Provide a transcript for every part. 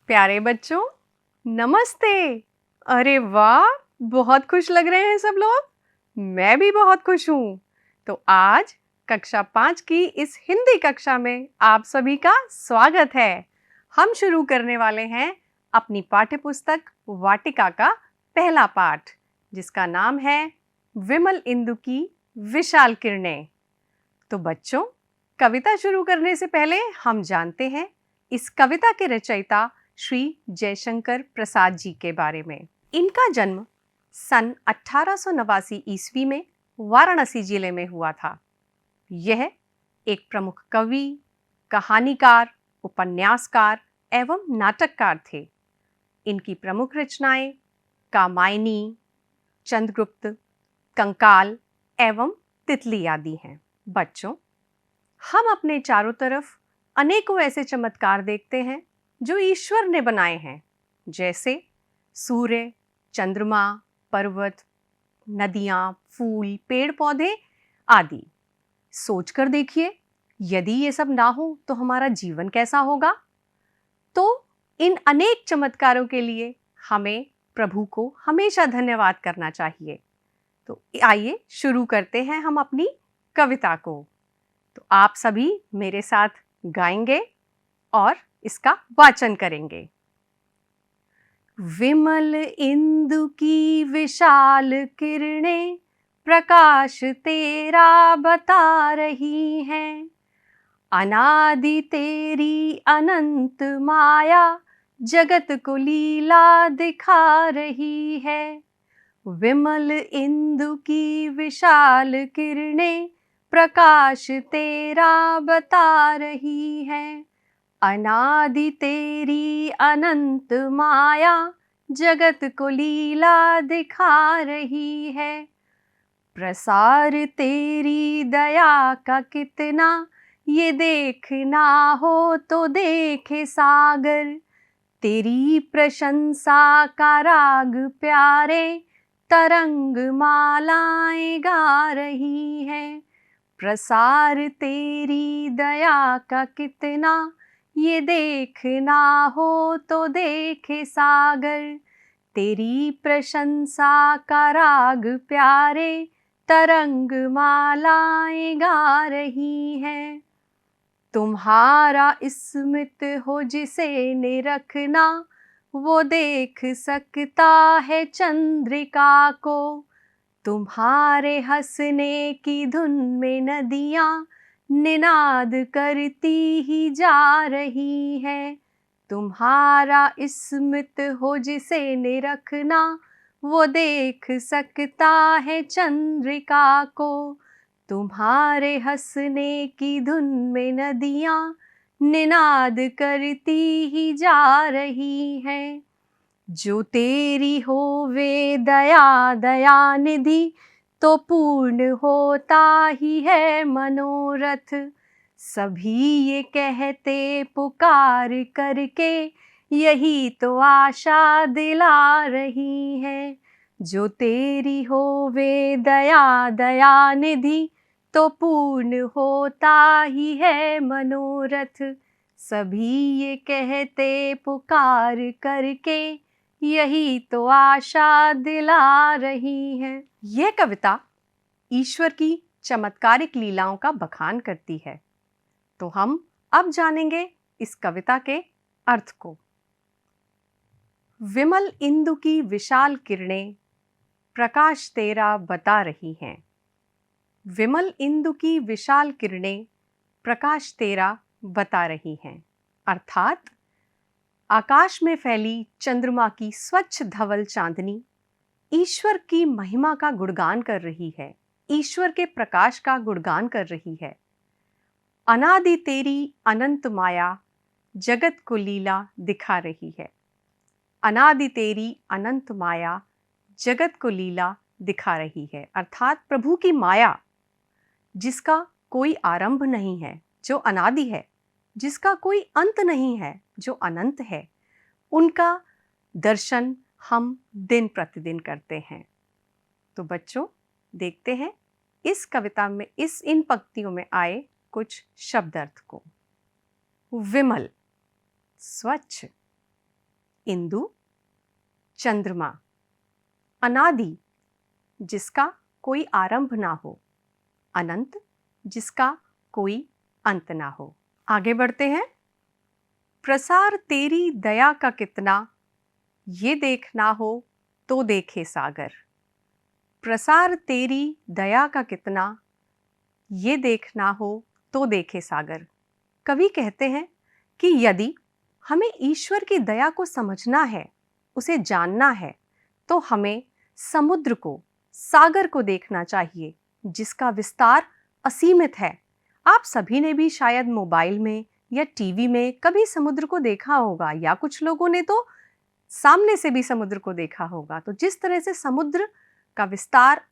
प्यारे बच्चों, नमस्ते। अरे वाह, बहुत खुश लग रहे हैं सब लोग। मैं भी बहुत खुश हूँ। तो आज कक्षा 5 की इस हिंदी कक्षा में आप सभी का स्वागत है। हम शुरू करने वाले हैं अपनी पाठ्य पुस्तक वाटिका का पहला पाठ, जिसका नाम है विमल इंदु की विशाल किरणें। तो बच्चों, कविता शुरू करने से पहले हम जानते हैं इस कविता के रचयिता श्री जयशंकर प्रसाद जी के बारे में। इनका जन्म सन 1889 ईस्वी में वाराणसी जिले में हुआ था। यह एक प्रमुख कवि, कहानीकार, उपन्यासकार एवं नाटककार थे। इनकी प्रमुख रचनाएं कामायनी, चंद्रगुप्त, कंकाल एवं तितली आदि हैं। बच्चों, हम अपने चारों तरफ अनेकों ऐसे चमत्कार देखते हैं जो ईश्वर ने बनाए हैं, जैसे सूर्य, चंद्रमा, पर्वत, नदियां, फूल, पेड़ पौधे आदि। सोचकर देखिए, यदि ये सब ना हो तो हमारा जीवन कैसा होगा। तो इन अनेक चमत्कारों के लिए हमें प्रभु को हमेशा धन्यवाद करना चाहिए। तो आइए शुरू करते हैं हम अपनी कविता को। तो आप सभी मेरे साथ गाएंगे और इसका वाचन करेंगे। विमल इंदु की विशाल किरणें प्रकाश तेरा बता रही हैं। अनादि तेरी अनंत माया जगत को लीला दिखा रही है। विमल इंदु की विशाल किरणें प्रकाश तेरा बता रही है। अनादि तेरी अनंत माया जगत को लीला दिखा रही है। प्रसार तेरी दया का कितना ये देखना हो तो देखे सागर। तेरी प्रशंसा का राग प्यारे तरंग मालाएं गा रही हैं। प्रसार तेरी दया का कितना ये देखना हो तो देखे सागर। तेरी प्रशंसा का राग प्यारे तरंग मालाएं गा रही हैं। तुम्हारा स्मित हो जिसे निरखना वो देख सकता है चंद्रिका को। तुम्हारे हंसने की धुन में नदियां निनाद करती ही जा रही हैं। तुम्हारा स्मित हो जिसे निरखना वो देख सकता है चंद्रिका को। तुम्हारे हंसने की धुन में नदियां निनाद करती ही जा रही हैं। जो तेरी हो वे दया दयानिधि तो पूर्ण होता ही है मनोरथ। सभी ये कहते पुकार करके यही तो आशा दिला रही है। जो तेरी हो वे दया दयानिधि तो पूर्ण होता ही है मनोरथ। सभी ये कहते पुकार करके यही तो आशा दिला रही है। यह कविता ईश्वर की चमत्कारिक लीलाओं का बखान करती है। तो हम अब जानेंगे इस कविता के अर्थ को। विमल इंदु की विशाल किरणें प्रकाश तेरा बता रही हैं। विमल इंदु की विशाल किरणें प्रकाश तेरा बता रही हैं, अर्थात आकाश में फैली चंद्रमा की स्वच्छ धवल चांदनी ईश्वर की महिमा का गुणगान कर रही है, ईश्वर के प्रकाश का गुणगान कर रही है। अनादि तेरी अनंत माया जगत को लीला दिखा रही है। अनादि तेरी अनंत माया जगत को लीला दिखा रही है, अर्थात प्रभु की माया जिसका कोई आरंभ नहीं है, जो अनादि है, जिसका कोई अंत नहीं है, जो अनंत है, उनका दर्शन हम दिन प्रतिदिन करते हैं। तो बच्चों, देखते हैं इस कविता में इन पंक्तियों में आए कुछ शब्द अर्थ को। विमल, स्वच्छ, इंदु, चंद्रमा। अनादि, जिसका कोई आरंभ ना हो। अनंत, जिसका कोई अंत ना हो। आगे बढ़ते हैं। प्रसार तेरी दया का कितना, ये देखना हो तो देखे सागर। प्रसार तेरी दया का कितना, ये देखना हो तो देखे सागर। कवि कहते हैं कि यदि हमें ईश्वर की दया को समझना है, उसे जानना है, तो हमें समुद्र को, सागर को देखना चाहिए, जिसका विस्तार असीमित है। आप सभी ने भी शायद मोबाइल में या टीवी में कभी समुद्र को देखा होगा, या कुछ लोगों ने तो सामने से भी समुद्र को देखा होगा। तो जिस तरह से समुद्र का विस्तार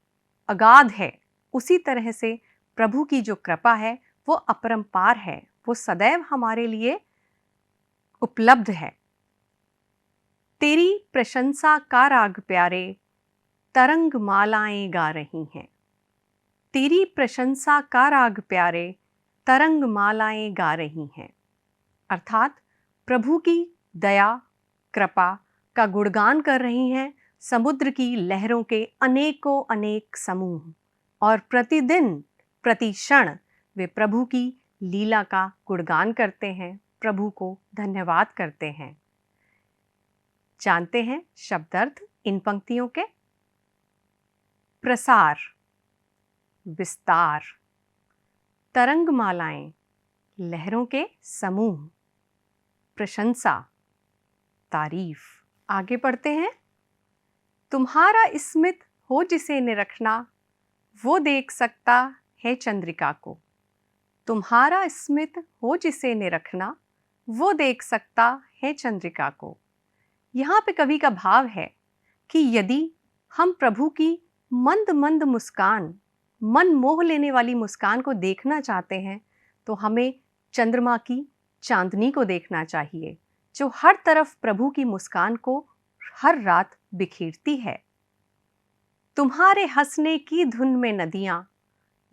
अगाध है, उसी तरह से प्रभु की जो कृपा है वो अपरंपार है, वो सदैव हमारे लिए उपलब्ध है। तेरी प्रशंसा का राग प्यारे, तरंग मालाएं गा रही हैं। तेरी प्रशंसा का राग प्यारे, तरंग मालाएं गा रही हैं। अर्थात प्रभु की दया, कृपा का गुणगान कर रही हैं समुद्र की लहरों के अनेकों अनेक समूह, और प्रतिदिन प्रति क्षण वे प्रभु की लीला का गुणगान करते हैं, प्रभु को धन्यवाद करते हैं। जानते हैं शब्दार्थ इन पंक्तियों के। प्रसार, विस्तार। तरंगमालाएं, लहरों के समूह। प्रशंसा, तारीफ। आगे पढ़ते हैं। तुम्हारा स्मित हो जिसे निरखना, वो देख सकता है चंद्रिका को। तुम्हारा स्मित हो जिसे निरखना, वो देख सकता है चंद्रिका को। यहाँ पे कवि का भाव है कि यदि हम प्रभु की मंद मंद मुस्कान, मन मोह लेने वाली मुस्कान को देखना चाहते हैं, तो हमें चंद्रमा की चांदनी को देखना चाहिए, जो हर तरफ प्रभु की मुस्कान को हर रात बिखेरती है। तुम्हारे हंसने की धुन में नदियां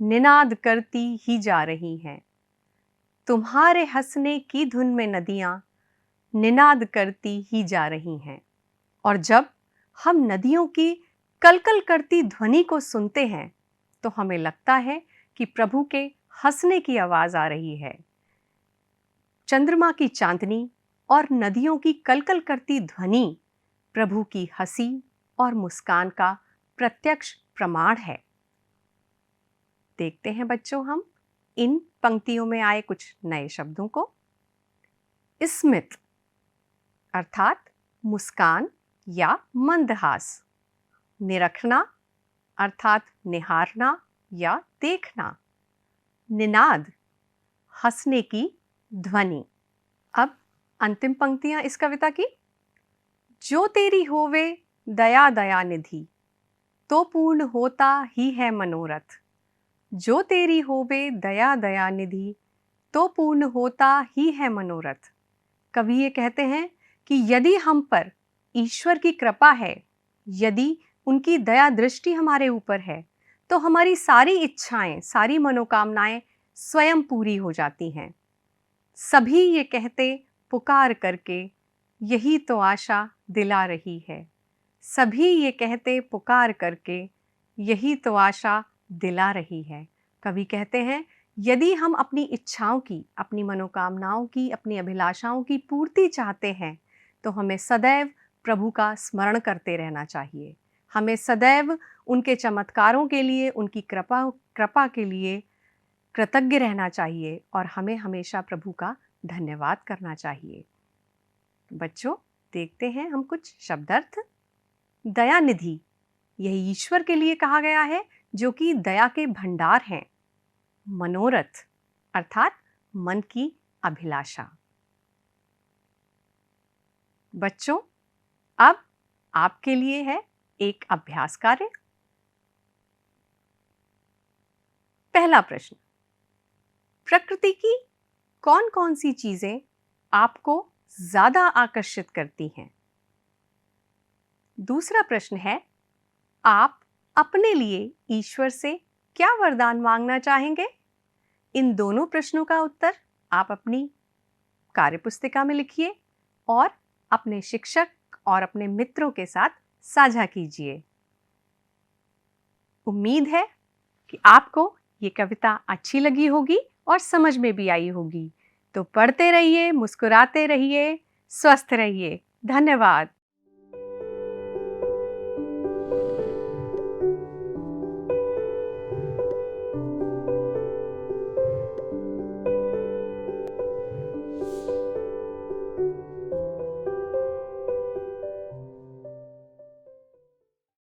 निनाद करती ही जा रही हैं। तुम्हारे हंसने की धुन में नदियां निनाद करती ही जा रही हैं। और जब हम नदियों की कलकल करती ध्वनि को सुनते हैं, तो हमें लगता है कि प्रभु के हंसने की आवाज आ रही है। चंद्रमा की चांदनी और नदियों की कलकल करती ध्वनि प्रभु की हंसी और मुस्कान का प्रत्यक्ष प्रमाण है। देखते हैं बच्चों हम इन पंक्तियों में आए कुछ नए शब्दों को। स्मित अर्थात मुस्कान या मंदहास। निरखना अर्थात निहारना या देखना। निनाद हंसने की ध्वनि। अब अंतिम पंक्तियां इस कविता की। जो तेरी होवे दया दया निधि, तो पूर्ण होता ही है मनोरथ। जो तेरी होवे दया दया निधि, तो पूर्ण होता ही है मनोरथ। कवि ये कहते हैं कि यदि हम पर ईश्वर की कृपा है, यदि उनकी दया दृष्टि हमारे ऊपर है, तो हमारी सारी इच्छाएं, सारी मनोकामनाएं स्वयं पूरी हो जाती हैं। सभी ये कहते पुकार करके, यही तो आशा दिला रही है। सभी ये कहते पुकार करके, यही तो आशा दिला रही है। कवि कहते हैं यदि हम अपनी इच्छाओं की, अपनी मनोकामनाओं की, अपनी अभिलाषाओं की पूर्ति चाहते हैं, तो हमें सदैव प्रभु का स्मरण करते रहना चाहिए। हमें सदैव उनके चमत्कारों के लिए, उनकी कृपा के लिए कृतज्ञ रहना चाहिए, और हमें हमेशा प्रभु का धन्यवाद करना चाहिए। बच्चों, देखते हैं हम कुछ शब्दार्थ। दयानिधि, यह ईश्वर के लिए कहा गया है, जो कि दया के भंडार हैं। मनोरथ अर्थात मन की अभिलाषा। बच्चों, अब आपके लिए है एक अभ्यास कार्य। पहला प्रश्न, प्रकृति की कौन कौन सी चीजें आपको ज्यादा आकर्षित करती हैं? दूसरा प्रश्न है, आप अपने लिए ईश्वर से क्या वरदान मांगना चाहेंगे? इन दोनों प्रश्नों का उत्तर आप अपनी कार्यपुस्तिका में लिखिए और अपने शिक्षक और अपने मित्रों के साथ साझा कीजिए। उम्मीद है कि आपको ये कविता अच्छी लगी होगी और समझ में भी आई होगी। तो पढ़ते रहिए, मुस्कुराते रहिए, स्वस्थ रहिए। धन्यवाद।